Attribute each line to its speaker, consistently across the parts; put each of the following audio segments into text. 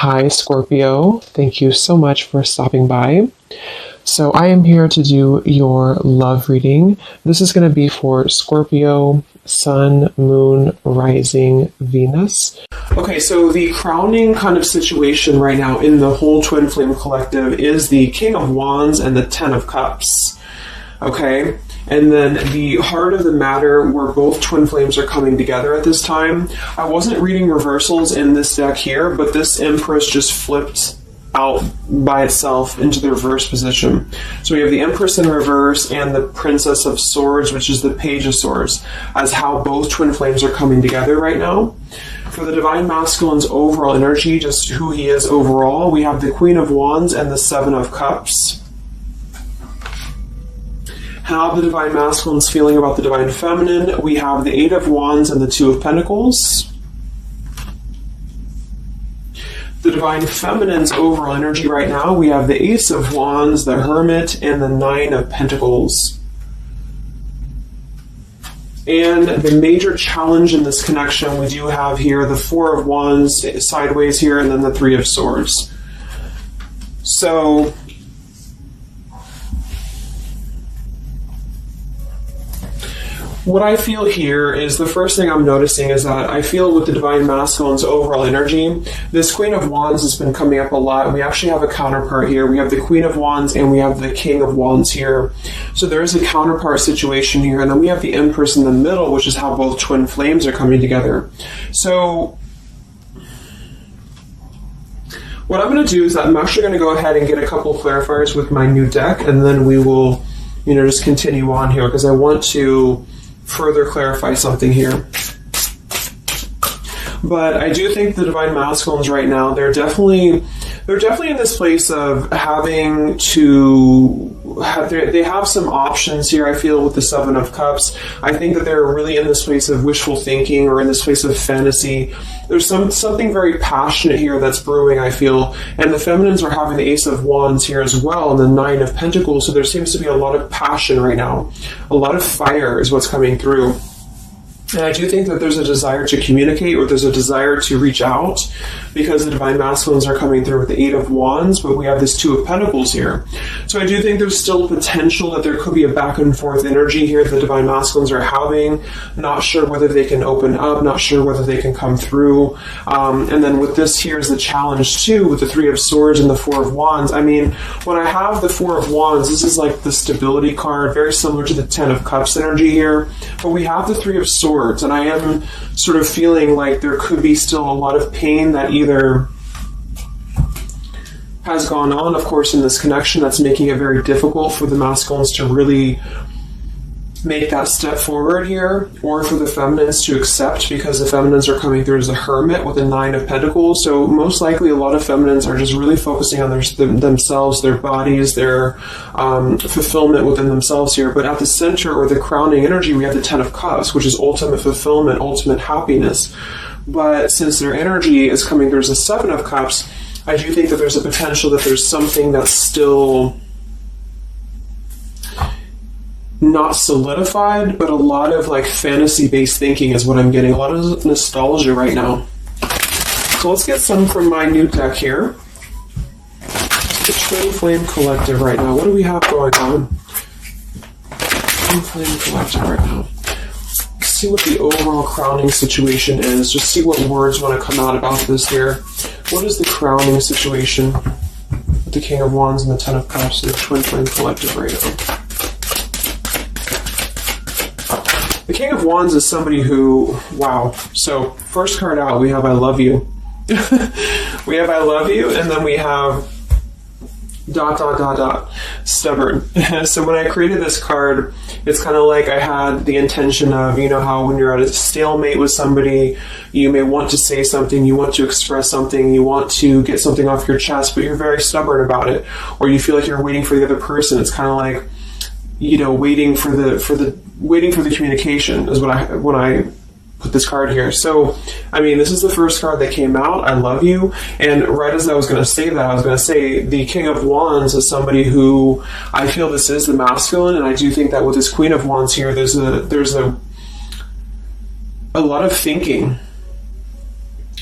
Speaker 1: Hi, Scorpio. Thank you so much for stopping by. So I am here to do your love reading. This is going to be for Scorpio, Sun, Moon, Rising, Venus. Okay, so the crowning kind of situation right now in the whole Twin Flame Collective is the King of Wands and the Ten of Cups. Okay, and then the heart of the matter where both twin flames are coming together at this time. I wasn't reading reversals in this deck here, but this Empress just flipped out by itself into the reverse position. So we have the Empress in reverse and the Princess of Swords, which is the Page of Swords, as how both twin flames are coming together right now. For the Divine Masculine's overall energy, just who he is overall, we have the Queen of Wands and the Seven of Cups. How the Divine Masculine's feeling about the Divine Feminine, we have the Eight of Wands and the Two of Pentacles. The Divine Feminine's overall energy right now, we have the Ace of Wands, the Hermit, and the Nine of Pentacles. And the major challenge in this connection, we do have here the Four of Wands sideways here, and then the Three of Swords. So what I feel here is the first thing I'm noticing is that I feel with the Divine Masculine's overall energy, this Queen of Wands has been coming up a lot. We actually have a counterpart here. We have the Queen of Wands and we have the King of Wands here. So there is a counterpart situation here. And then we have the Empress in the middle, which is how both twin flames are coming together. So what I'm going to do is I'm actually going to go ahead and get a couple of clarifiers with my new deck, and then we will, just continue on here because I want to further clarify something here. But I do think the Divine Masculines right now, they're definitely in this place of having to have, they have some options here, I feel, with the Seven of Cups. I think that they're really in this place of wishful thinking or in this place of fantasy. There's something very passionate here that's brewing, I feel. And the Feminines are having the Ace of Wands here as well and the Nine of Pentacles. So there seems to be a lot of passion right now. A lot of fire is what's coming through. And I do think that there's a desire to communicate, or there's a desire to reach out, because the Divine Masculines are coming through with the Eight of Wands, but we have this Two of Pentacles here. So I do think there's still potential that there could be a back and forth energy here the Divine Masculines are having. Not sure whether they can open up, not sure whether they can come through. And then with this, here's the challenge too, with the Three of Swords and the Four of Wands. I mean, when I have the Four of Wands, this is like the stability card, very similar to the Ten of Cups energy here. But we have the Three of Swords. And I am sort of feeling like there could be still a lot of pain that either has gone on, of course, in this connection that's making it very difficult for the masculines to really make that step forward here, or for the feminines to accept, because the feminines are coming through as a Hermit with a Nine of Pentacles. So most likely a lot of feminines are just really focusing on themselves, their bodies, their fulfillment within themselves here. But at the center, or the crowning energy, we have the Ten of Cups, which is ultimate fulfillment, ultimate happiness. But since their energy is coming through as a Seven of Cups, I do think that there's a potential that there's something that's still not solidified, but a lot of like fantasy-based thinking is what I'm getting. A lot of nostalgia right now. So let's get some from my new deck here. The Twin Flame Collective right now. What do we have going on? Twin Flame Collective right now. Let's see what the overall crowning situation is. Just see what words want to come out about this here. What is the crowning situation with the King of Wands and the Ten of Cups and the Twin Flame Collective right now? The King of Wands is somebody who, wow. So first card out, we have I love you. We have I love you, and then we have ... stubborn. So when I created this card, it's kind of like I had the intention of, how when you're at a stalemate with somebody, you may want to say something, you want to express something, you want to get something off your chest, but you're very stubborn about it, or you feel like you're waiting for the other person. It's kind of like, waiting for the communication is when I put this card here. So, I mean, this is the first card that came out, I love you, and right as I was going to say that, I was going to say the King of Wands is somebody who I feel this is the masculine, and I do think that with this Queen of Wands here, there's a lot of thinking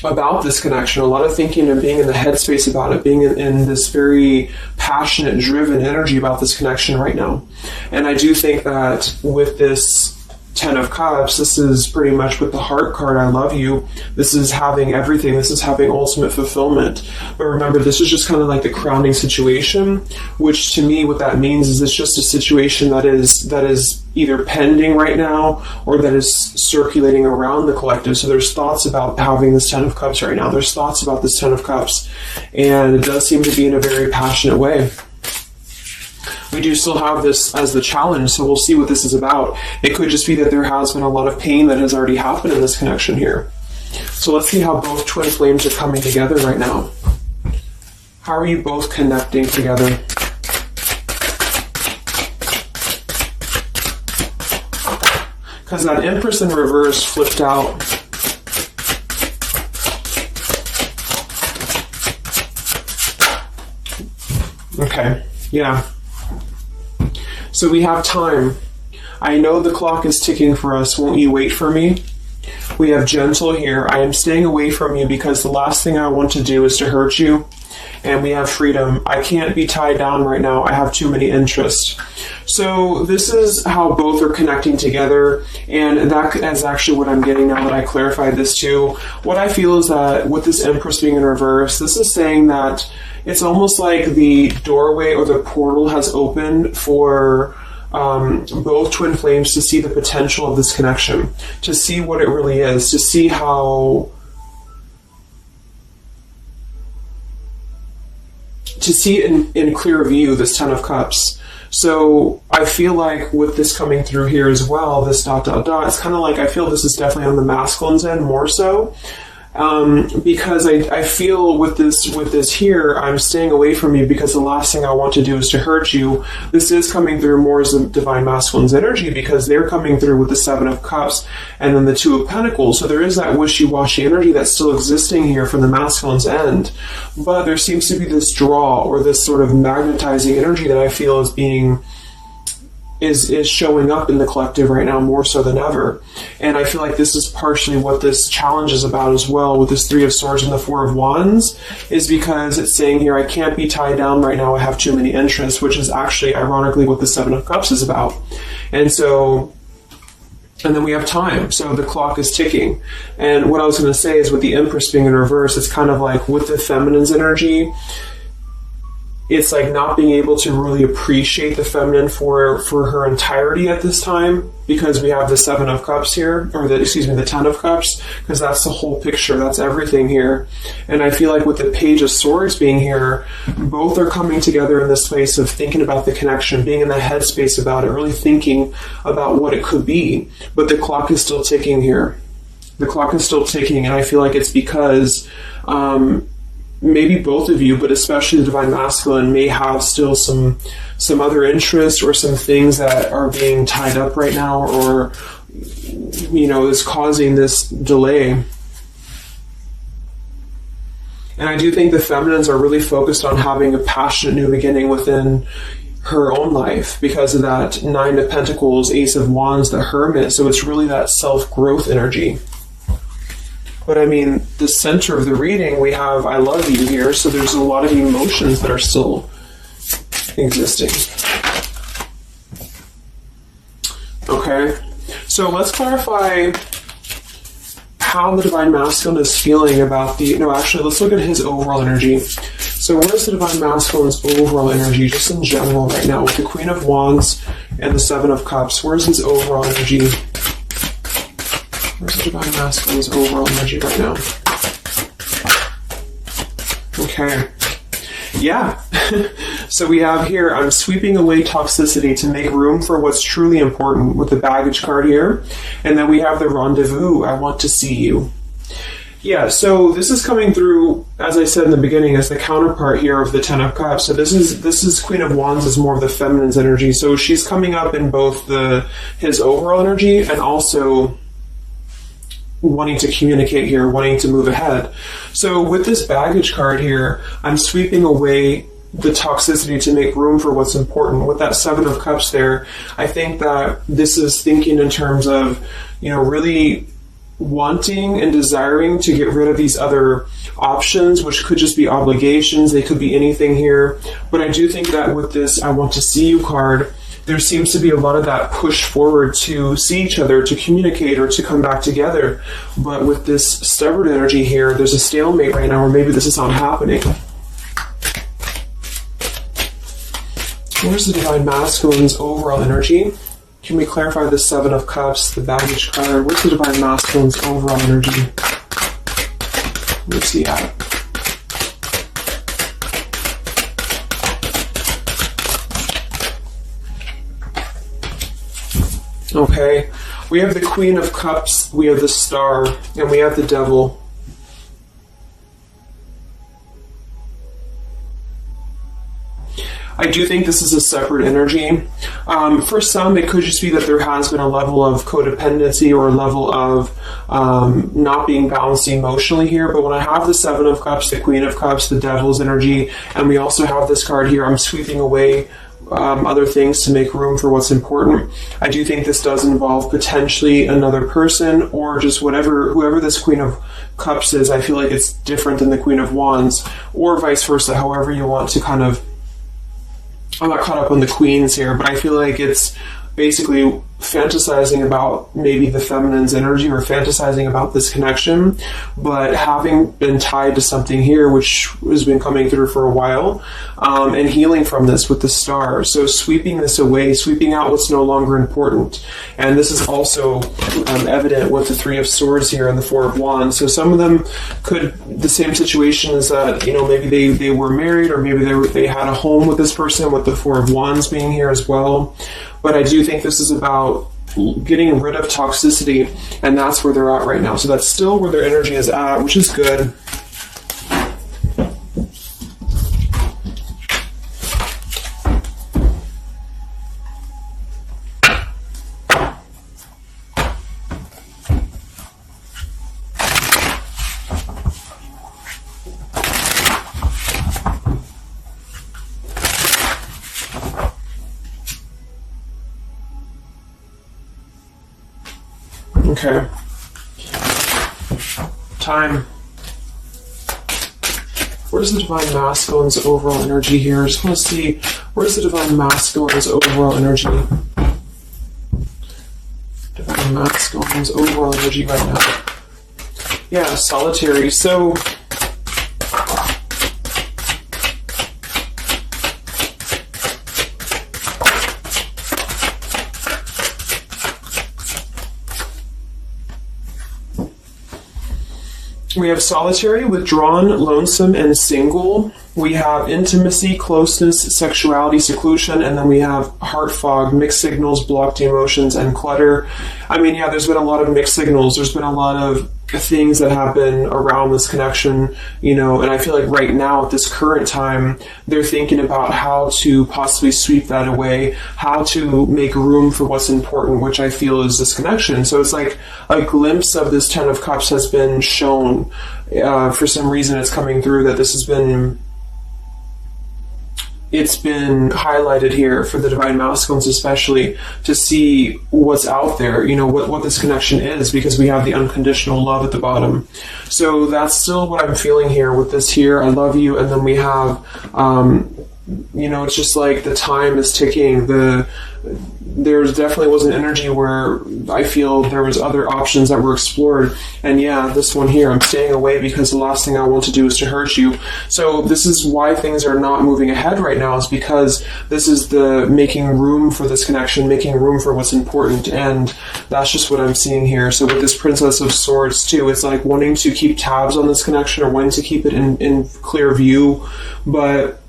Speaker 1: about this connection, a lot of thinking and being in the headspace about it, being in this very passionate, driven energy about this connection right now. And I do think that with this Ten of Cups, this is pretty much with the Heart card, I love you. This is having everything. This is having ultimate fulfillment. But remember, this is just kind of like the crowning situation, which to me, what that means is it's just a situation that is either pending right now or that is circulating around the collective. So there's thoughts about having this Ten of Cups right now. There's thoughts about this Ten of Cups. And it does seem to be in a very passionate way. We do still have this as the challenge, so we'll see what this is about. It could just be that there has been a lot of pain that has already happened in this connection here. So let's see how both twin flames are coming together right now. How are you both connecting together? Because that Empress in reverse flipped out. Okay, yeah. So we have time. I know the clock is ticking for us. Won't you wait for me? We have gentle here. I am staying away from you because the last thing I want to do is to hurt you. And we have freedom. I can't be tied down right now. I have too many interests. So this is how both are connecting together. And that is actually what I'm getting now that I clarified this too. What I feel is that with this Empress being in reverse, this is saying that it's almost like the doorway or the portal has opened for both twin flames to see the potential of this connection, to see what it really is, to see how, to see in clear view this Ten of Cups. So I feel like with this coming through here as well, this ... it's kind of like I feel this is definitely on the masculine's end more so. Because I feel with this here, I'm staying away from you because the last thing I want to do is to hurt you. This is coming through more as the Divine Masculine's energy because they're coming through with the Seven of Cups and then the Two of Pentacles. So there is that wishy-washy energy that's still existing here from the masculine's end. But there seems to be this draw or this sort of magnetizing energy that I feel is being is showing up in the collective right now more so than ever. And I feel like this is partially what this challenge is about as well with this Three of Swords and the Four of Wands, is because it's saying here, I can't be tied down right now, I have too many interests, which is actually ironically what the Seven of Cups is about. And so, and then we have time, so the clock is ticking. And what I was going to say is with the Empress being in reverse, it's kind of like with the feminine's energy, it's like not being able to really appreciate the feminine for her entirety at this time because we have the Seven of Cups here, or the Ten of Cups, because that's the whole picture, that's everything here. And I feel like with the Page of Swords being here, both are coming together in this place of thinking about the connection, being in the headspace about it, really thinking about what it could be. But the clock is still ticking here. The clock is still ticking, and I feel like it's because maybe both of you, but especially the Divine Masculine, may have still some other interests or some things that are being tied up right now, or is causing this delay. And I do think the feminines are really focused on having a passionate new beginning within her own life because of that Nine of Pentacles, Ace of Wands, the Hermit. So it's really that self-growth energy. But I mean, the center of the reading, we have I love you here, so there's a lot of emotions that are still existing. Okay, so let's clarify how the Divine Masculine is feeling about let's look at his overall energy. So where's the Divine Masculine's overall energy, just in general right now, with the Queen of Wands and the Seven of Cups? Where's his overall energy? Where's the Divine Masculine's overall energy right now? Okay. Yeah. So we have here, I'm sweeping away toxicity to make room for what's truly important with the baggage card here. And then we have the rendezvous, I want to see you. Yeah, so this is coming through, as I said in the beginning, as the counterpart here of the Ten of Cups. So this is Queen of Wands is more of the feminine's energy. So she's coming up in both his overall energy and also wanting to communicate here, wanting to move ahead. So with this baggage card here, I'm sweeping away the toxicity to make room for what's important. With that Seven of Cups there, I think that this is thinking in terms of, really wanting and desiring to get rid of these other options, which could just be obligations. They could be anything here. But I do think that with this I want to see you card, there seems to be a lot of that push forward to see each other, to communicate, or to come back together. But with this stubborn energy here, there's a stalemate right now, or maybe this is not happening. Where's the Divine Masculine's overall energy? Can we clarify the Seven of Cups, the baggage card? Where's the Divine Masculine's overall energy? Where's he at? Okay, we have the Queen of Cups, we have the Star, and we have the Devil. I do think this is a separate energy. For some, it could just be that there has been a level of codependency or a level of not being balanced emotionally here. But when I have the Seven of Cups, the Queen of Cups, the Devil's energy, and we also have this card here, I'm sweeping away other things to make room for what's important. I do think this does involve potentially another person, or just whoever this Queen of Cups is. I feel like it's different than the Queen of Wands, or vice versa, however you want to kind of. I'm not caught up on the queens here, but I feel like it's basically fantasizing about maybe the feminine's energy, or fantasizing about this connection, but having been tied to something here which has been coming through for a while, and healing from this with the Star. So sweeping this away, sweeping out what's no longer important. And this is also evident with the Three of Swords here and the Four of Wands. So some of them could, the same situation is that, you know, maybe they were married, or maybe they had a home with this person, with the Four of Wands being here as well. But I do think this is about getting rid of toxicity, and that's where they're at right now. So that's still where their energy is at, which is good. Okay. Time. Where's the Divine Masculine's overall energy here? I just want to see, where's the Divine Masculine's overall energy? Divine Masculine's overall energy right now. Yeah, solitary. So we have solitary, withdrawn, lonesome, and single. We have intimacy, closeness, sexuality, seclusion, and then we have heart fog, mixed signals, blocked emotions, and clutter. I mean, yeah, there's been a lot of mixed signals. There's been a lot of things that have been around this connection, you know, and I feel like right now at this current time, they're thinking about how to possibly sweep that away, how to make room for what's important, which I feel is this connection. So it's like a glimpse of this Ten of Cups has been shown. For some reason it's coming through that this has been, it's been highlighted here for the Divine Masculines, especially to see what's out there, you know, what this connection is, because we have the unconditional love at the bottom. So that's still what I'm feeling here with this here. I love you. And then we have, you know, it's just like the time is ticking. There's definitely was an energy where I feel there was other options that were explored. And yeah, this one here, I'm staying away because the last thing I want to do is to hurt you. So this is why things are not moving ahead right now, is because this is the making room for this connection, making room for what's important. And that's just what I'm seeing here. So with this Princess of Swords too, it's like wanting to keep tabs on this connection, or wanting to keep it in clear view, but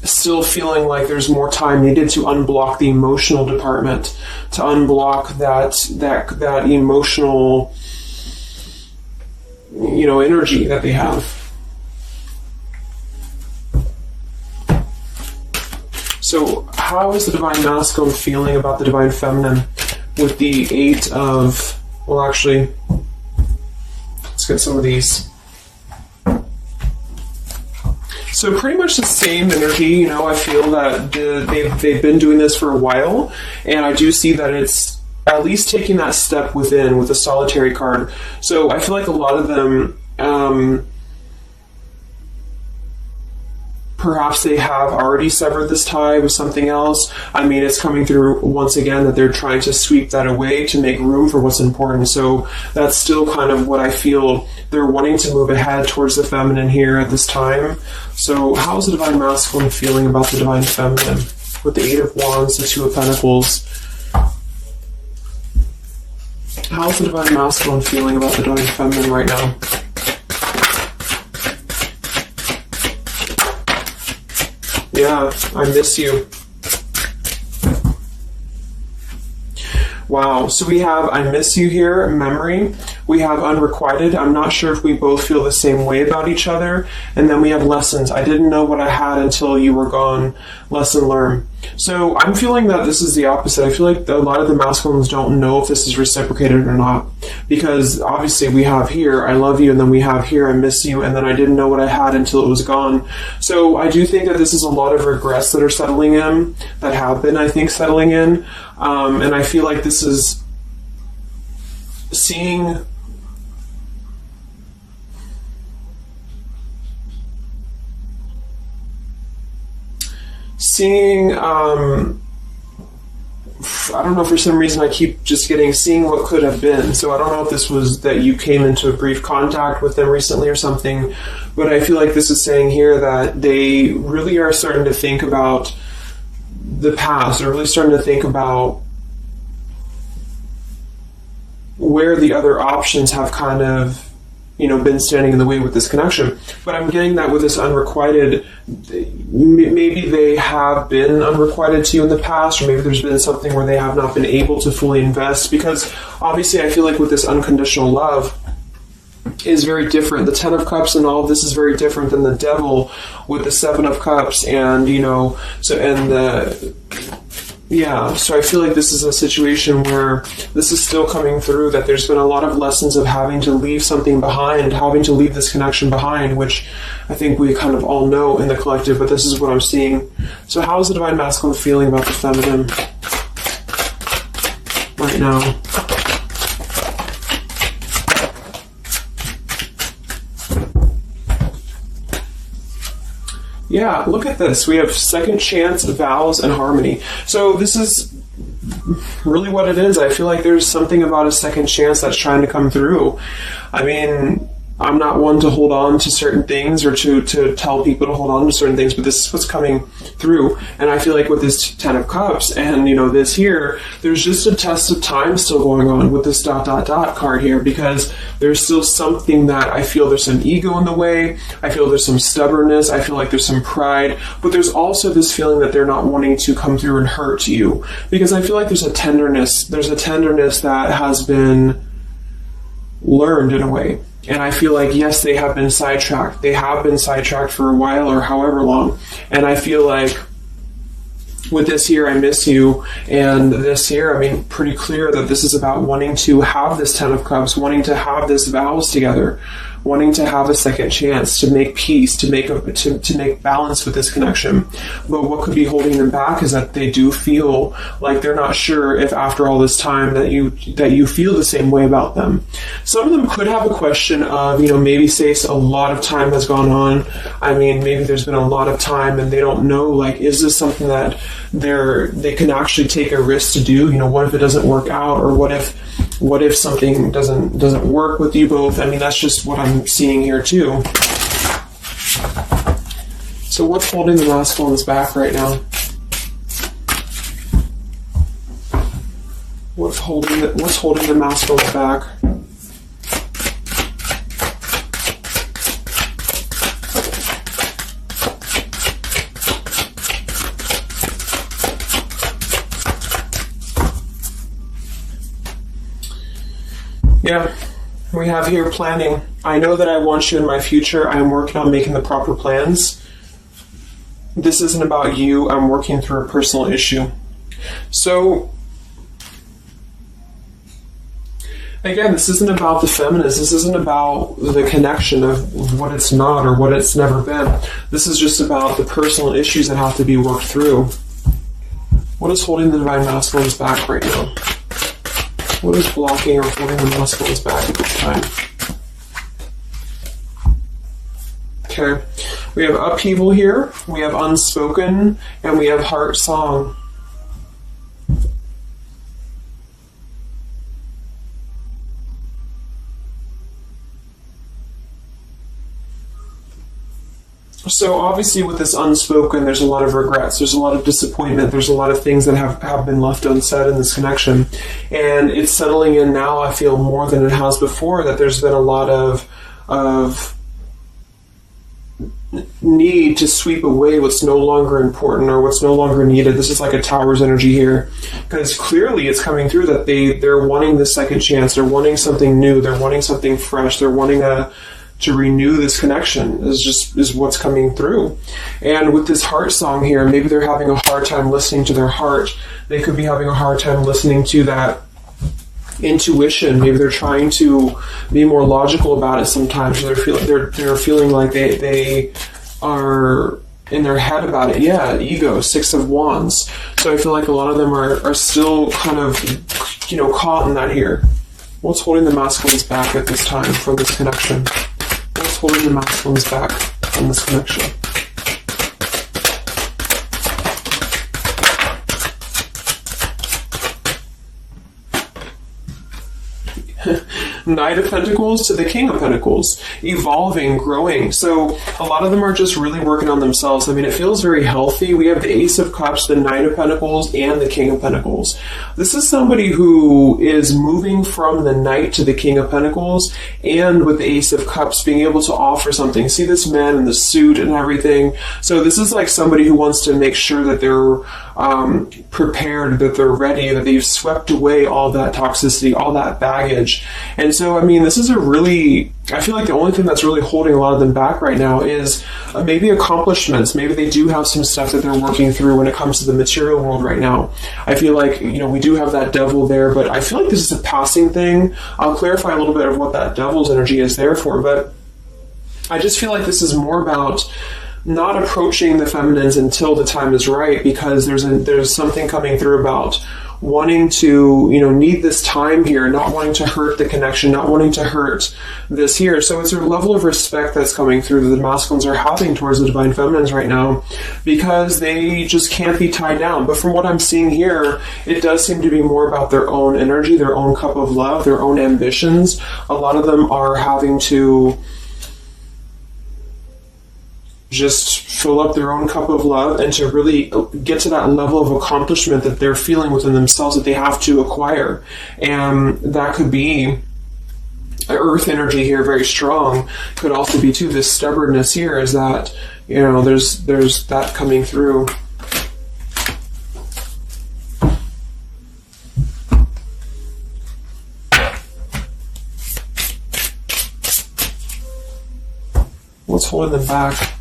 Speaker 1: still feeling like there's more time needed to unblock the emotional department, to unblock that emotional, you know, energy that they have. So how is the Divine Masculine feeling about the Divine Feminine with the Eight of, well, actually, let's get some of these. So pretty much the same energy, you know. I feel that they've been doing this for a while, and I do see that it's at least taking that step within with the solitary card. So I feel like a lot of them, perhaps they have already severed this tie with something else. I mean, it's coming through once again that they're trying to sweep that away to make room for what's important. So that's still kind of what I feel. They're wanting to move ahead towards the feminine here at this time. So how's the Divine Masculine feeling about the Divine Feminine? With the Eight of Wands, the Two of Pentacles. How's the Divine Masculine feeling about the Divine Feminine right now? Yeah, I miss you. Wow, so we have I miss you here, memory. We have unrequited. I'm not sure if we both feel the same way about each other. And then we have lessons. I didn't know what I had until you were gone. Lesson learned. So I'm feeling that this is the opposite. I feel like a lot of the masculines don't know if this is reciprocated or not. Because obviously we have here, I love you, and then we have here, I miss you, and then I didn't know what I had until it was gone. So I do think that this is a lot of regrets that are settling in, that have been, I think, settling in. And I feel like this is seeing I don't know, for some reason I keep just seeing what could have been. So I don't know if this was that you came into a brief contact with them recently or something, but I feel like this is saying here that they really are starting to think about the past. They're really starting to think about where the other options have kind of, been standing in the way with this connection. But I'm getting that with this unrequited, maybe they have been unrequited to you in the past, or maybe there's been something where they have not been able to fully invest, because obviously I feel like with this unconditional love is very different. The Ten of Cups and all of this is very different than the Devil with the Seven of Cups, and so I feel like this is a situation where this is still coming through, that there's been a lot of lessons of having to leave something behind, having to leave this connection behind, which I think we kind of all know in the collective, but this is what I'm seeing. So how is the Divine Masculine feeling about the feminine right now? Yeah, look at this. We have second chance, vows, and harmony. So this is really what it is. I feel like there's something about a second chance that's trying to come through. I mean, I'm not one to hold on to certain things or to tell people to hold on to certain things, but this is what's coming through. And I feel like with this Ten of Cups and, this here, there's just a test of time still going on with this ... card here, because there's still something that I feel there's some ego in the way. I feel there's some stubbornness. I feel like there's some pride, but there's also this feeling that they're not wanting to come through and hurt you, because I feel like there's a tenderness that has been learned in a way. And I feel like, yes, they have been sidetracked. They have been sidetracked for a while or however long. And I feel like with this here, I miss you, and this here, I mean, pretty clear that this is about wanting to have this Ten of Cups, wanting to have this vows together, wanting to have a second chance to make peace, to make balance with this connection. But what could be holding them back is that they do feel like they're not sure if after all this time that you feel the same way about them. Some of them could have a question of, maybe say a lot of time has gone on. I mean, maybe there's been a lot of time and they don't know, like, is this something that they can actually take a risk to do? What if it doesn't work out, or what if something doesn't work with you both? I mean, that's just what I'm seeing here too. So what's holding the masculines back right now? What's holding the masculines back? Yeah, we have here planning. I know that I want you in my future. I'm working on making the proper plans. This isn't about you. I'm working through a personal issue. So, again, this isn't about the feminist. This isn't about the connection of what it's not or what it's never been. This is just about the personal issues that have to be worked through. What is holding the Divine Masculines back right now? What is blocking or holding the masculines back at this time? Okay, we have upheaval here, we have unspoken, and we have heart song. So obviously with this unspoken, there's a lot of regrets, there's a lot of disappointment, there's a lot of things that have been left unsaid in this connection. And it's settling in now, I feel, more than it has before, that there's been a lot of need to sweep away what's no longer important or what's no longer needed. This is like a Tower's energy here, because clearly it's coming through that they're wanting the second chance, they're wanting something new, they're wanting something fresh, they're wanting to renew this connection is what's coming through. And with this heart song here, maybe they're having a hard time listening to their heart. They could be having a hard time listening to that intuition. Maybe they're trying to be more logical about it sometimes. They're feeling like they are in their head about it. Yeah, ego, 6 of Wands. So I feel like a lot of them are still kind of, caught in that here. What's holding the masculines back at this time from this connection? What's holding the masculines back from this connection? Knight of Pentacles to the King of Pentacles, evolving, growing. So a lot of them are just really working on themselves. I mean, it feels very healthy. We have the Ace of Cups, the Knight of Pentacles, and the King of Pentacles. This is somebody who is moving from the Knight to the King of Pentacles, and with the Ace of Cups being able to offer something. See this man in the suit and everything. So this is like somebody who wants to make sure that they're prepared, that they're ready, that they've swept away all that toxicity, all that baggage. And so, I mean, this is I feel like the only thing that's really holding a lot of them back right now is maybe accomplishments. Maybe they do have some stuff that they're working through when it comes to the material world right now. I feel like, we do have that devil there, but I feel like this is a passing thing. I'll clarify a little bit of what that devil's energy is there for, but I just feel like this is more about not approaching the feminines until the time is right, because there's something coming through about wanting to, need this time here, not wanting to hurt the connection, not wanting to hurt this here. So it's a level of respect that's coming through that the masculines are having towards the divine feminines right now, because they just can't be tied down. But from what I'm seeing here, it does seem to be more about their own energy, their own cup of love, their own ambitions. A lot of them are having to just fill up their own cup of love and to really get to that level of accomplishment that they're feeling within themselves that they have to acquire. And that could be earth energy here, very strong. Could also be too this stubbornness here, is that there's that coming through. What's holding them back?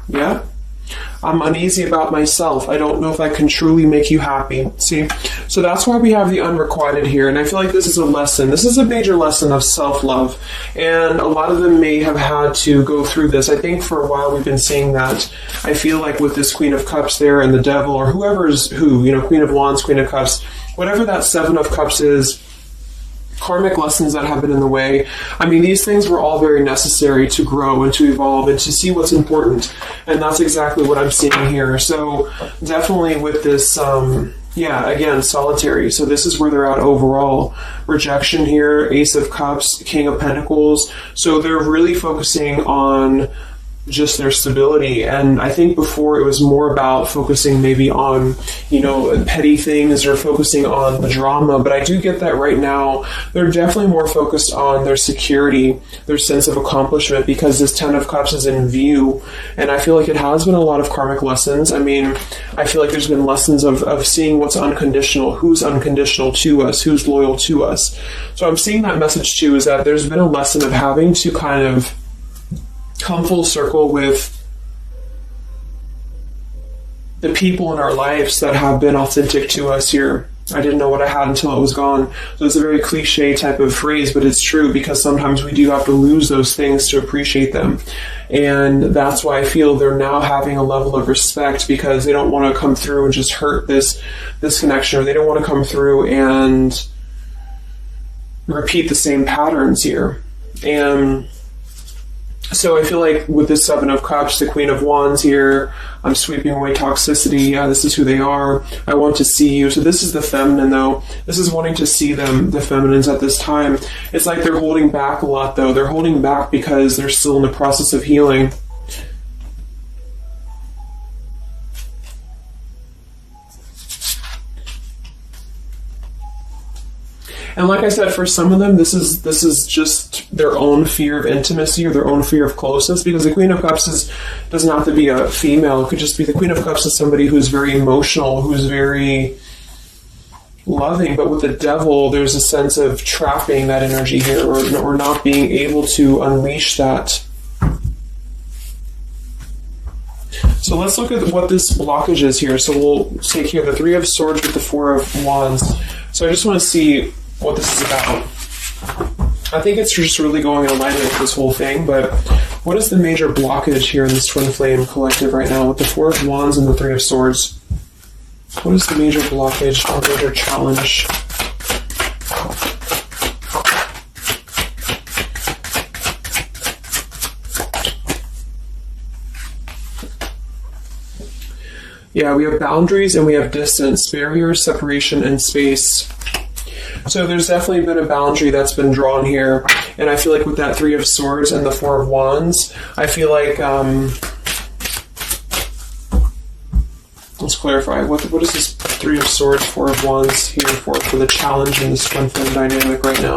Speaker 1: Yeah, I'm uneasy about myself. I don't know if I can truly make you happy. See, so that's why we have the unrequited here. And I feel like this is a lesson. This is a major lesson of self-love. And a lot of them may have had to go through this. I think for a while we've been seeing that. I feel like with this Queen of Cups there and the Devil, or whoever's who, Queen of Wands, Queen of Cups, whatever that Seven of Cups is, karmic lessons that have been in the way. I mean, these things were all very necessary to grow and to evolve and to see what's important. And that's exactly what I'm seeing here. So definitely with this, again, solitary. So this is where they're at overall. Rejection here, Ace of Cups, King of Pentacles. So they're really focusing on just their stability. And I think before it was more about focusing maybe on, petty things or focusing on the drama. But I do get that right now they're definitely more focused on their security, their sense of accomplishment, because this Ten of Cups is in view. And I feel like it has been a lot of karmic lessons. I mean, I feel like there's been lessons of seeing what's unconditional, who's unconditional to us, who's loyal to us. So I'm seeing that message too, is that there's been a lesson of having to kind of come full circle with the people in our lives that have been authentic to us here. I didn't know what I had until it was gone. So it's a very cliche type of phrase, but it's true, because sometimes we do have to lose those things to appreciate them. And that's why I feel they're now having a level of respect, because they don't want to come through and just hurt this connection, or they don't want to come through and repeat the same patterns here. And so I feel like with this Seven of Cups, the Queen of Wands here, I'm sweeping away toxicity. Yeah, this is who they are. I want to see you. So this is the feminine, though. This is wanting to see them, the feminines at this time. It's like they're holding back a lot, though. They're holding back because they're still in the process of healing. And like I said, for some of them, this is just their own fear of intimacy, or their own fear of closeness, because the Queen of Cups doesn't have to be a female. It could just be the Queen of Cups is somebody who's very emotional, who's very loving. But with the Devil, there's a sense of trapping that energy here, or not being able to unleash that. So let's look at what this blockage is here. So we'll take here the Three of Swords with the Four of Wands. So I just want to see what this is about. I think it's just really going in alignment with this whole thing, but what is the major blockage here in this Twin Flame collective right now with the Four of Wands and the Three of Swords? What is the major blockage or major challenge? Yeah, we have boundaries and we have distance, barriers, separation, and space. So there's definitely been a boundary that's been drawn here. And I feel like with that Three of Swords and the Four of Wands, I feel like, let's clarify, what is this Three of Swords, Four of Wands here for the challenge in this Twin Flame dynamic right now?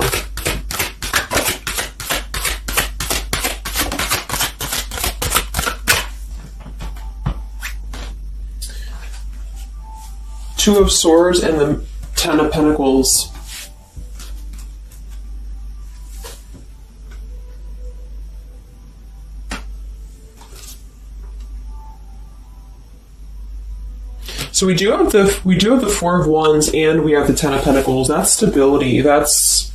Speaker 1: Two of Swords and the Ten of Pentacles. So we do have the Four of Wands and we have the Ten of Pentacles. That's stability. That's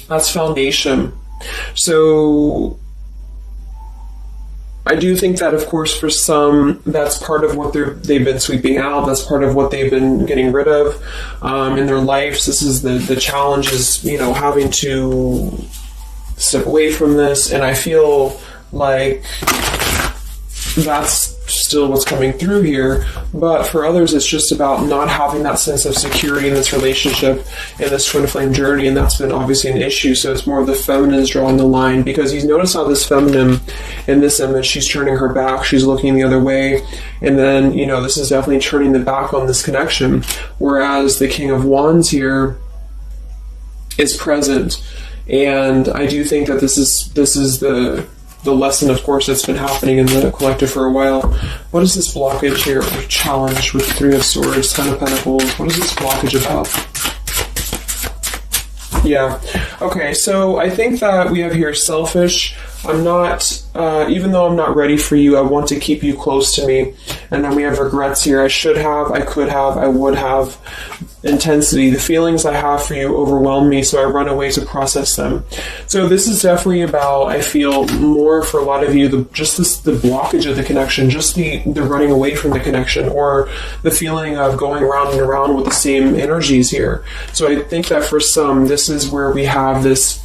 Speaker 1: foundation. So I do think that, of course, for some, that's part of what they've been sweeping out. That's part of what they've been getting rid of in their lives. This is the challenge is, having to step away from this. And I feel like that's still what's coming through here. But for others, it's just about not having that sense of security in this relationship, in this Twin Flame journey, and that's been obviously an issue. So it's more of the feminines drawing the line, because you notice how this feminine in this image, she's turning her back, she's looking the other way, and then, this is definitely turning the back on this connection, whereas the King of Wands here is present. And I do think that this is the lesson, of course, that's been happening in the collective for a while. What is this blockage here, or challenge with the Three of Swords, Ten of Pentacles? What is this blockage about? Yeah. Okay, so I think that we have here selfish. I'm not, even though I'm not ready for you, I want to keep you close to me. And then we have regrets here. I should have, I could have, I would have. Intensity. The feelings I have for you overwhelm me, so I run away to process them. So this is definitely about, I feel, more for a lot of you, the blockage of the connection, just the running away from the connection, or the feeling of going around and around with the same energies here. So I think that for some, this is where we have this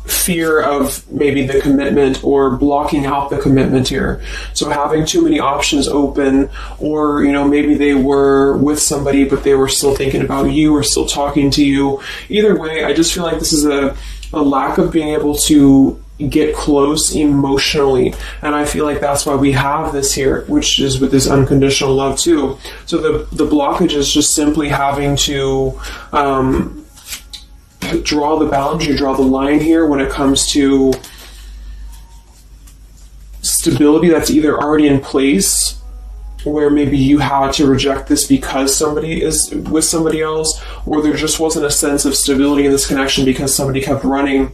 Speaker 1: fear of maybe the commitment, or blocking out the commitment here. So having too many options open, or maybe they were with somebody but they were still thinking about you or still talking to you. Either way, I just feel like this is a lack of being able to get close emotionally, and I feel like that's why we have this here, which is with this unconditional love too. So the blockage is just simply having to draw the boundary, draw the line here when it comes to stability that's either already in place, where maybe you had to reject this because somebody is with somebody else, or there just wasn't a sense of stability in this connection because somebody kept running.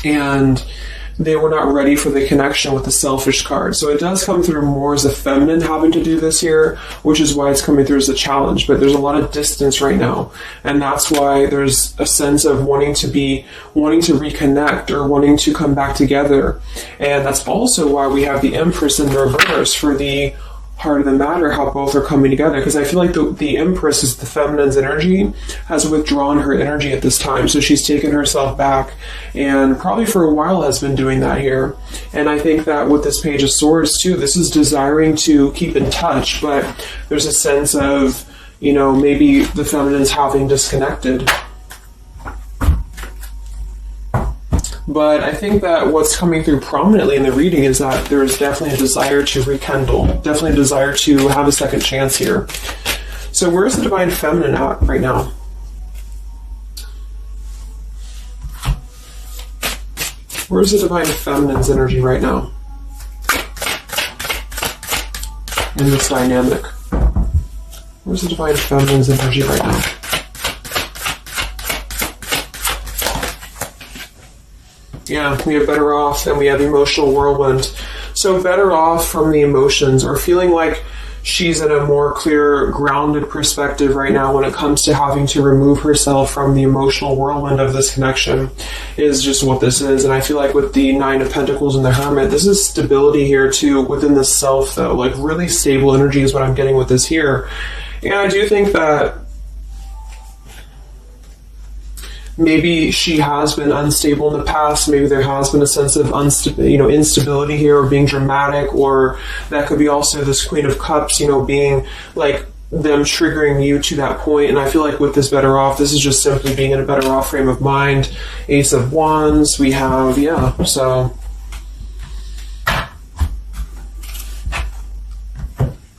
Speaker 1: And they were not ready for the connection with the selfish card. So it does come through more as a feminine having to do this here, which is why it's coming through as a challenge. But there's a lot of distance right now. And that's why there's a sense of wanting to reconnect or wanting to come back together. And that's also why we have the Empress in the reverse for the heart of the matter, how both are coming together, because I feel like the Empress is the feminine's energy, has withdrawn her energy at this time, so she's taken herself back, and probably for a while has been doing that here. And I think that with this Page of Swords too, this is desiring to keep in touch, but there's a sense of, you know, maybe the feminine's having disconnected. But I think that what's coming through prominently in the reading is that there's definitely a desire to rekindle, definitely a desire to have a second chance here. So where's the Divine Feminine at right now? Where's the Divine Feminine's energy right now in this dynamic? Where's the Divine Feminine's energy right now? Yeah, we have better off, and we have emotional whirlwind. So better off from the emotions, or feeling like she's in a more clear, grounded perspective right now when it comes to having to remove herself from the emotional whirlwind of this connection, is just what this is. And I feel like with the Nine of Pentacles and the Hermit, this is stability here too within the self, though. Like really stable energy is what I'm getting with this here. And I do think that maybe she has been unstable in the past. Maybe there has been a sense of instability here, or being dramatic, or that could be also this Queen of Cups, being like them triggering you to that point. And I feel like with this better off, this is just simply being in a better off frame of mind. Ace of Wands, we have, so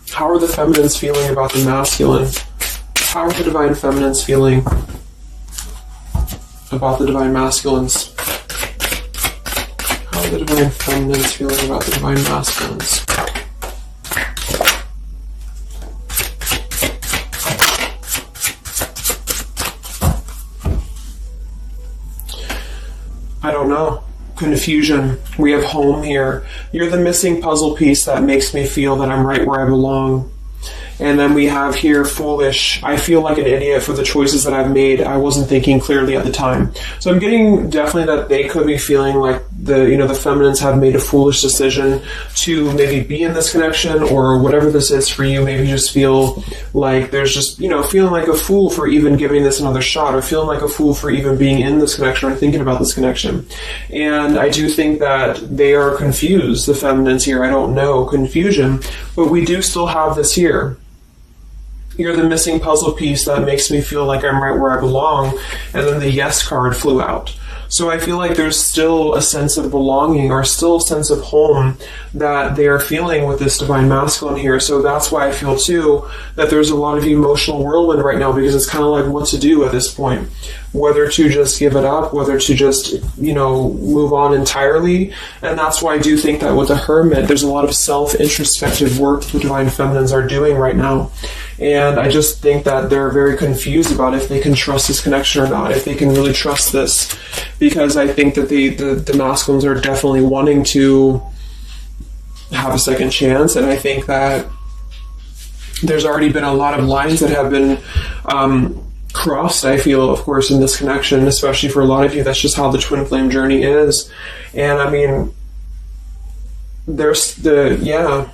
Speaker 1: how are the feminines feeling about the masculine? How are the Divine Feminines feeling about the Divine Masculines? How are the Divine Feminines feeling about the Divine Masculines? I don't know. Confusion. We have home here. You're the missing puzzle piece that makes me feel that I'm right where I belong. And then we have here foolish. I feel like an idiot for the choices that I've made. I wasn't thinking clearly at the time. So I'm getting definitely that they could be feeling like the feminines have made a foolish decision to maybe be in this connection, or whatever this is for you. Maybe just feel like there's just, feeling like a fool for even giving this another shot, or feeling like a fool for even being in this connection or thinking about this connection. And I do think that they are confused, the feminines here. I don't know, confusion, but we do still have this here. You're the missing puzzle piece that makes me feel like I'm right where I belong. And then the yes card flew out. So I feel like there's still a sense of belonging, or still a sense of home that they are feeling with this Divine Masculine here. So that's why I feel too that there's a lot of emotional whirlwind right now, because it's kind of like what to do at this point. Whether to just give it up, whether to just, move on entirely. And that's why I do think that with the Hermit, there's a lot of self-introspective work the Divine Feminines are doing right now. And I just think that they're very confused about if they can trust this connection or not, if they can really trust this. Because I think that the masculines are definitely wanting to have a second chance. And I think that there's already been a lot of lines that have been crossed, I feel, of course, in this connection, especially for a lot of you. That's just how the twin flame journey is. And I mean, there's the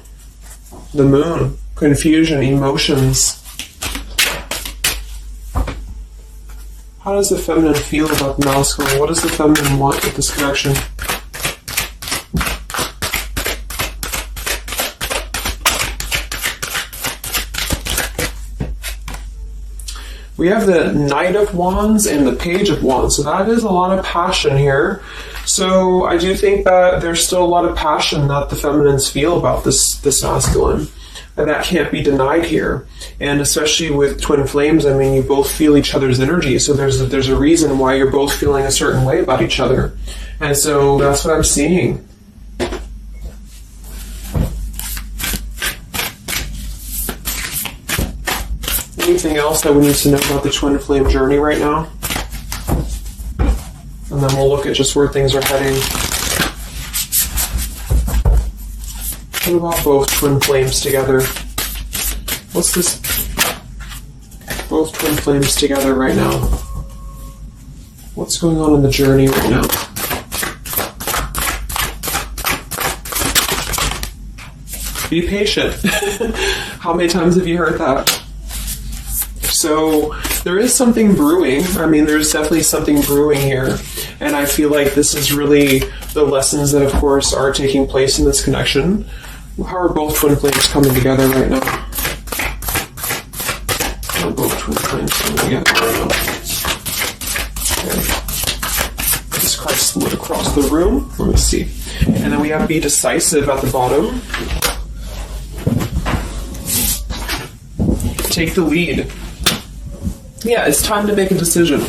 Speaker 1: moon, confusion, emotions. How does the feminine feel about the masculine? What does the feminine want with this connection? We have the Knight of Wands and the Page of Wands. So that is a lot of passion here. So I do think that there's still a lot of passion that the feminines feel about this masculine. And that can't be denied here. And especially with twin flames, I mean, you both feel each other's energy. So there's a reason why you're both feeling a certain way about each other. And so that's what I'm seeing. Anything else that we need to know about the twin flame journey right now? And then we'll look at just where things are heading. What about both twin flames together? What's this? Both twin flames together right now. What's going on in the journey right now? Be patient. How many times have you heard that? So there is something brewing. I mean, there's definitely something brewing here. And I feel like this is really the lessons that, of course, are taking place in this connection. How are both twin flames coming together right now? How are both twin flames coming together right now? Okay. Jesus Christ split across the room. Let me see. And then we have be decisive at the bottom. Take the lead. Yeah, it's time to make a decision.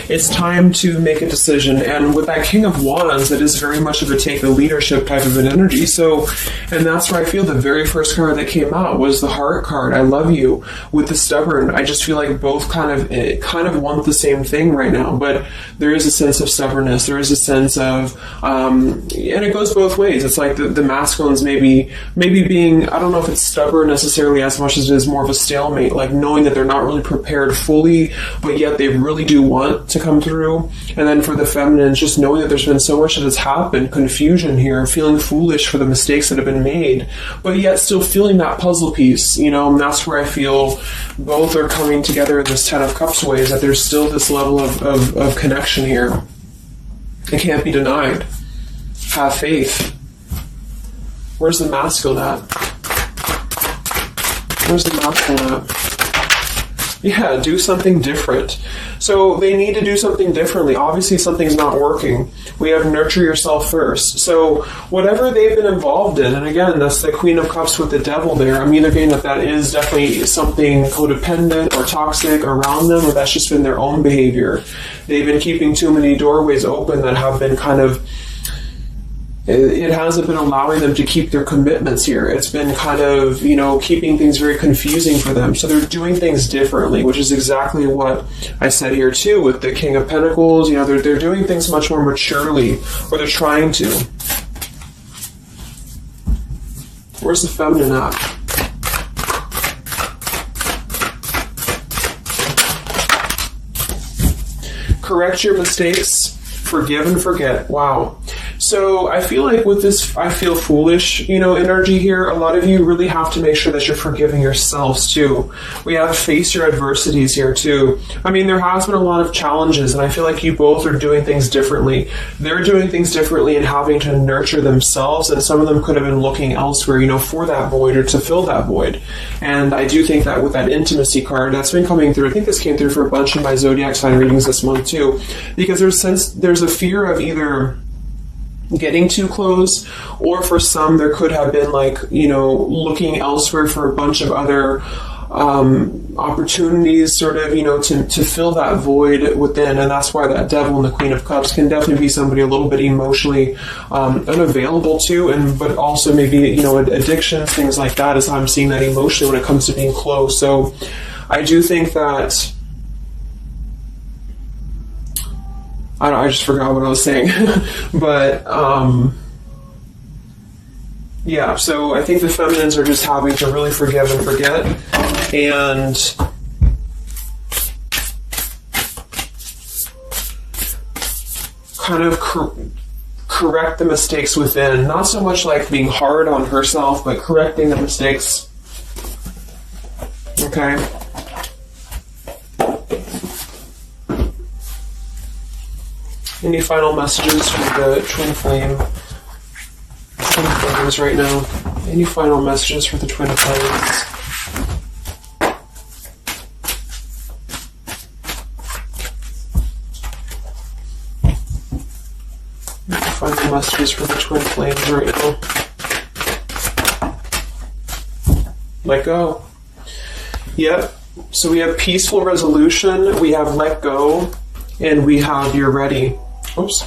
Speaker 1: It's time to make a decision. And with that King of Wands, it is very much of a take the leadership type of an energy. So, and that's where I feel the very first card that came out was the Heart card. I love you. With the Stubborn, I just feel like both kind of want the same thing right now. But there is a sense of stubbornness. There is a sense of, and it goes both ways. It's like the masculines maybe being, I don't know if it's stubborn necessarily as much as it is more of a stalemate, like knowing that they're not really prepared fully, but yet they really do want to come through. And then for the feminines, just knowing that there's been so much that has happened, confusion here, feeling foolish for the mistakes that have been made, but yet still feeling that puzzle piece, you know. And that's where I feel both are coming together in this Ten of Cups way, is that there's still this level of connection here. It can't be denied. Have faith. Where's the masculine at? Where's the masculine at? Yeah, do something different. So they need to do something differently. Obviously, something's not working. We have nurture yourself first. So whatever they've been involved in, and again, that's the Queen of Cups with the Devil there. I'm either getting that is definitely something codependent or toxic around them, or that's just been their own behavior. They've been keeping too many doorways open that have been kind of, it hasn't been allowing them to keep their commitments here. It's been kind of, you know, keeping things very confusing for them. So they're doing things differently, which is exactly what I said here too with the King of Pentacles. You know, they're doing things much more maturely, or they're trying to. Where's the feminine at? Correct your mistakes, forgive and forget. Wow. So I feel like with this I feel foolish, you know, energy here, a lot of you really have to make sure that you're forgiving yourselves too. We have face your adversities here too. I mean, there has been a lot of challenges, and I feel like you both are doing things differently. They're doing things differently and having to nurture themselves, and some of them could have been looking elsewhere, you know, for that void or to fill that void. And I do think that with that intimacy card, that's been coming through. I think this came through for a bunch of my zodiac sign readings this month too, because there's a fear of either getting too close, or for some there could have been like, you know, looking elsewhere for a bunch of other opportunities, sort of, you know, to fill that void within. And that's why that Devil and the Queen of Cups can definitely be somebody a little bit emotionally unavailable to, and but also maybe, you know, addictions, things like that, is how I'm seeing that emotionally when it comes to being close. So I do think that I just forgot what I was saying. But, yeah, so I think the feminines are just having to really forgive and forget, and kind of correct the mistakes within. Not so much like being hard on herself, but correcting the mistakes. Okay? Any final messages from the twin flames right now? Any final messages for the twin flames? Any final messages for the twin flames right now? Let go. Yep. So we have peaceful resolution, we have let go, and we have you're ready. Oops.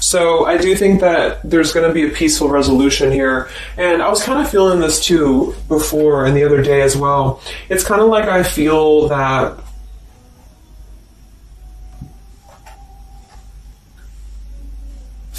Speaker 1: So I do think that there's going to be a peaceful resolution here. And I was kind of feeling this too before and the other day as well. It's kind of like I feel that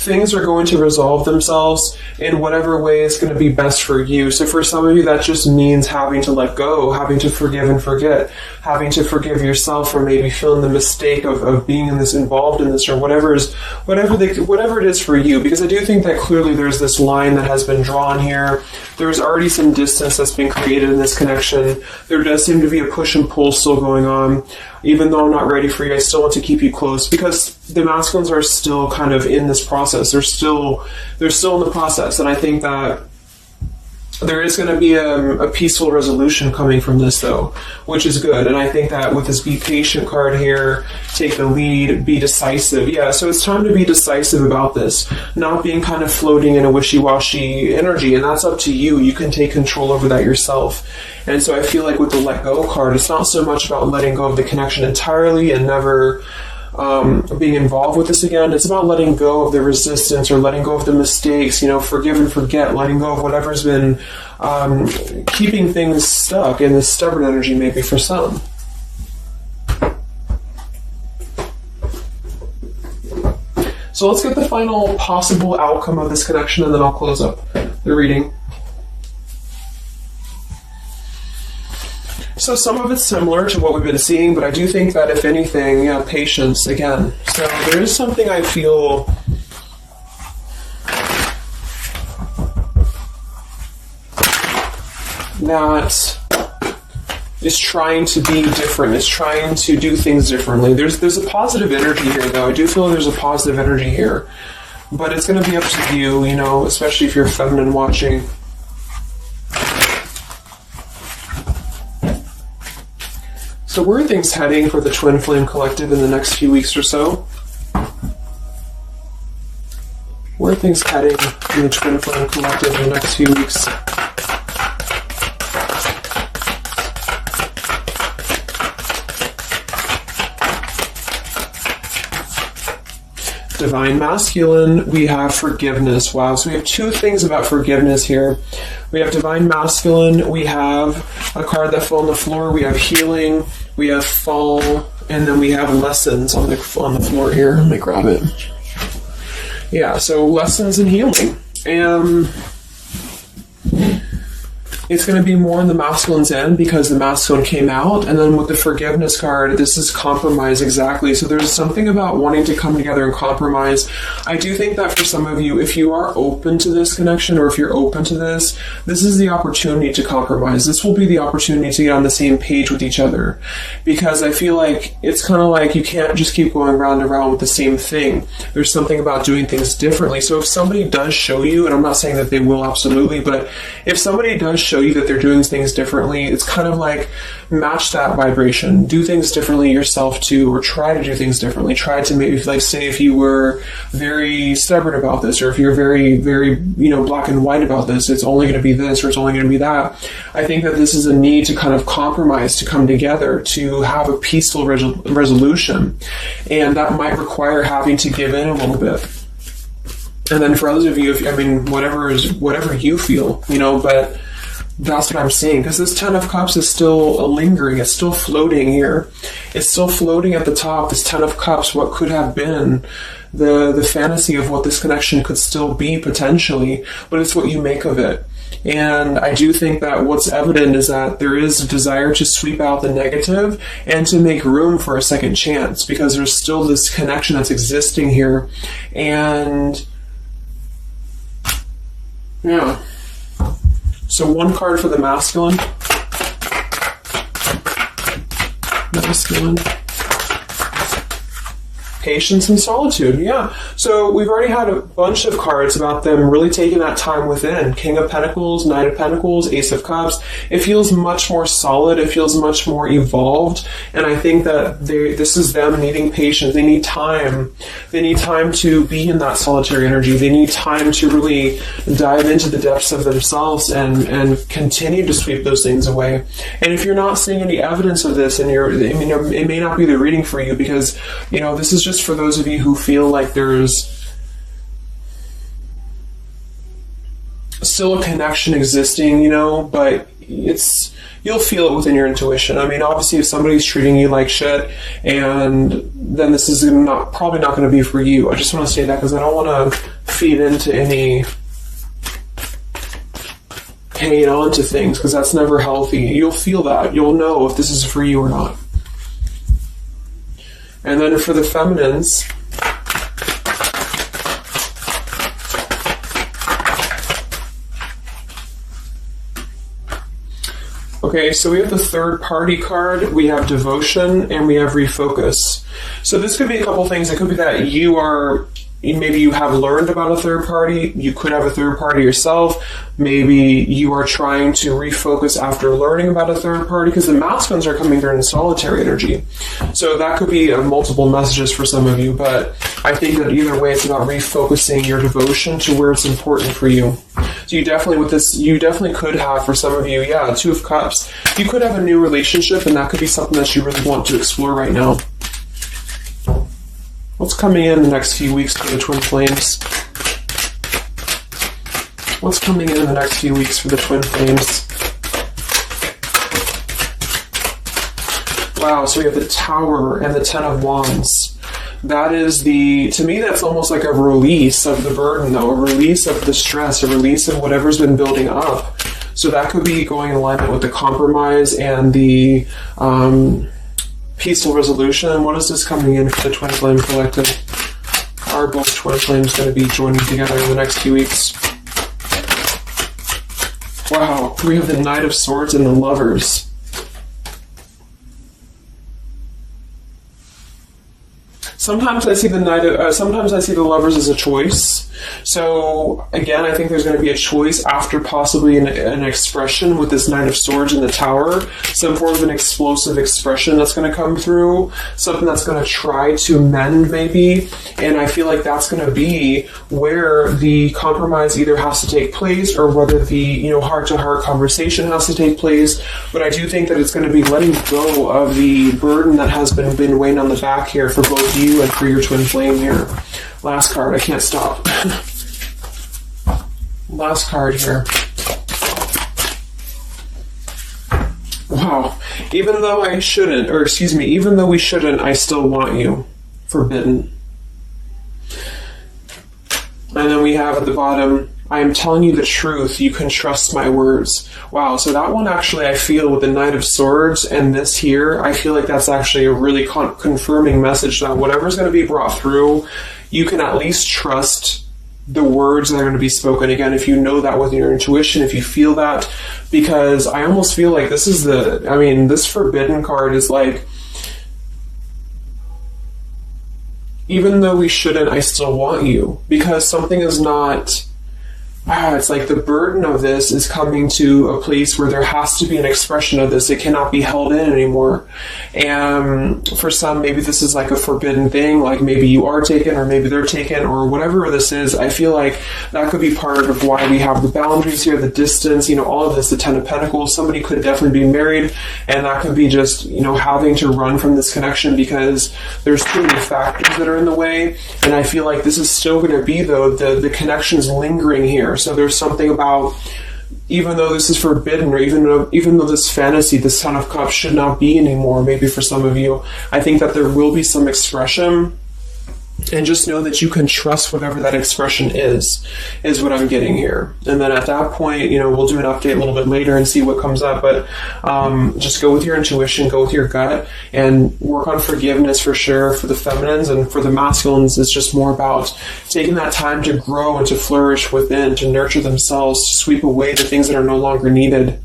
Speaker 1: things are going to resolve themselves in whatever way is going to be best for you. So for some of you, that just means having to let go, having to forgive and forget, having to forgive yourself for maybe feeling the mistake of being in this, involved in this, or whatever it is for you. Because I do think that clearly there's this line that has been drawn here. There's already some distance that's been created in this connection. There does seem to be a push and pull still going on. Even though I'm not ready for you, I still want to keep you close, because the masculines are still kind of in this process. They're still in the process, and I think that there is going to be a peaceful resolution coming from this, though, which is good. And I think that with this Be Patient card here, take the lead, be decisive. Yeah, so it's time to be decisive about this, not being kind of floating in a wishy-washy energy, and that's up to you. You can take control over that yourself. And so I feel like with the Let Go card, it's not so much about letting go of the connection entirely and never being involved with this again. It's about letting go of the resistance, or letting go of the mistakes, forgive and forget, letting go of whatever's been keeping things stuck in this stubborn energy, maybe for some. So let's get the final possible outcome of this connection, and then I'll close up the reading. So some of it's similar to what we've been seeing, but I do think that if anything, patience again. So there is something I feel that is trying to be different, is trying to do things differently. There's a positive energy here, though. I do feel there's a positive energy here, but it's going to be up to you, especially if you're feminine watching. So where are things heading for the Twin Flame Collective in the next few weeks or so? Where are things heading in the Twin Flame Collective in the next few weeks? Divine Masculine, we have forgiveness. Wow, so we have two things about forgiveness here. We have Divine Masculine, we have a card that fell on the floor, we have healing, we have fall, and then we have lessons on the floor here. Let me grab it. Yeah, so lessons and healing. And it's going to be more on the masculine's end because the masculine came out. And then with the forgiveness card, this is compromise exactly. So there's something about wanting to come together and compromise. I do think that for some of you, if you are open to this connection, or if you're open to this is the opportunity to compromise. This will be the opportunity to get on the same page with each other. Because I feel like it's kind of like you can't just keep going round and round with the same thing. There's something about doing things differently. So if somebody does show you, and I'm not saying that they will absolutely, but if somebody does show you that they're doing things differently, it's kind of like match that vibration. Do things differently yourself too, or try to do things differently. Try to maybe, like, say if you were very stubborn about this, or if you're very, very, black and white about this, it's only going to be this, or it's only going to be that. I think that this is a need to kind of compromise, to come together, to have a peaceful resolution. And that might require having to give in a little bit. And then for others of you, whatever you feel, but that's what I'm seeing, because this Ten of Cups is still lingering. It's still floating here. It's still floating at the top, this Ten of Cups, what could have been the fantasy of what this connection could still be potentially, but it's what you make of it. And I do think that what's evident is that there is a desire to sweep out the negative and to make room for a second chance, because there's still this connection that's existing here. And yeah. So one card for the masculine. Masculine. Patience and solitude, yeah. So we've already had a bunch of cards about them really taking that time within. King of Pentacles, Knight of Pentacles, Ace of Cups. It feels much more solid. It feels much more evolved. And I think that this is them needing patience. They need time. They need time to be in that solitary energy. They need time to really dive into the depths of themselves and continue to sweep those things away. And if you're not seeing any evidence of this, and it may not be the reading for you, because, this is just for those of you who feel like there's still a connection existing, but you'll feel it within your intuition. I mean, obviously, if somebody's treating you like shit, and then this is probably not going to be for you. I just want to say that because I don't want to feed into any hanging on to things, because that's never healthy. You'll feel that. You'll know if this is for you or not. And then for the feminines, okay, so we have the third party card, we have devotion, and we have refocus. So this could be a couple things. It could be that maybe you have learned about a third party. You could have a third party yourself. Maybe you are trying to refocus after learning about a third party, because the masculines are coming through in solitary energy. So that could be multiple messages for some of you, but I think that either way, it's about refocusing your devotion to where it's important for you. So you definitely could have, for some of you, Two of Cups. You could have a new relationship, and that could be something that you really want to explore right now. What's coming in the next few weeks for the twin flames? What's coming in the next few weeks for the twin flames? Wow, so we have the Tower and the Ten of Wands. That is to me, that's almost like a release of the burden, though, a release of the stress, a release of whatever's been building up. So that could be going in alignment with the compromise and the peaceful resolution. What is this coming in for the Twin Flame Collective? Are both Twin Flames going to be joining together in the next few weeks? Wow, we have the Knight of Swords and the Lovers. Sometimes I see the Lovers as a choice. So again, I think there's going to be a choice after possibly an expression with this Knight of Swords in the Tower, some form of an explosive expression that's going to come through, something that's going to try to mend maybe, and I feel like that's going to be where the compromise either has to take place or whether the heart-to-heart conversation has to take place. But I do think that it's going to be letting go of the burden that has been weighing on the back here for both you and for your twin flame here. Last card, I can't stop. Last card here. Wow. Even though we shouldn't, I still want you. Forbidden. And then we have at the bottom, I am telling you the truth, you can trust my words. Wow, so that one actually, I feel with the Knight of Swords and this here, I feel like that's actually a really confirming message that whatever's going to be brought through, you can at least trust the words that are going to be spoken. Again, if you know that with your intuition, if you feel that, because I almost feel like this Forbidden card is like, even though we shouldn't, I still want you, because something is not... it's like the burden of this is coming to a place where there has to be an expression of this. It cannot be held in anymore. And for some, maybe this is like a forbidden thing, like maybe you are taken or maybe they're taken or whatever this is. I feel like that could be part of why we have the boundaries here, the distance, all of this, the Ten of Pentacles. Somebody could definitely be married, and that could be just, having to run from this connection because there's too many factors that are in the way. And I feel like this is still going to be, though, the connection's lingering here. So there's something about, even though this is forbidden, or even though this fantasy, this Ten of Cups should not be anymore, maybe for some of you, I think that there will be some expression, and just know that you can trust whatever that expression is what I'm getting here. And then at that point, we'll do an update a little bit later and see what comes up, but just go with your intuition, go with your gut, and work on forgiveness for sure for the feminines. And for the masculines, it's just more about taking that time to grow and to flourish within, to nurture themselves, to sweep away the things that are no longer needed.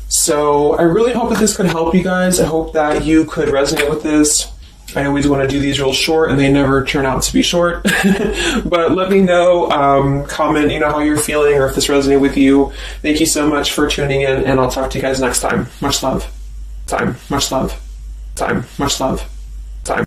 Speaker 1: So I really hope that this could help you guys. I hope that you could resonate with this. I always want to do these real short, and they never turn out to be short. But let me know, comment, how you're feeling, or if this resonated with you. Thank you so much for tuning in, and I'll talk to you guys next time. Much love. Much love. Much love.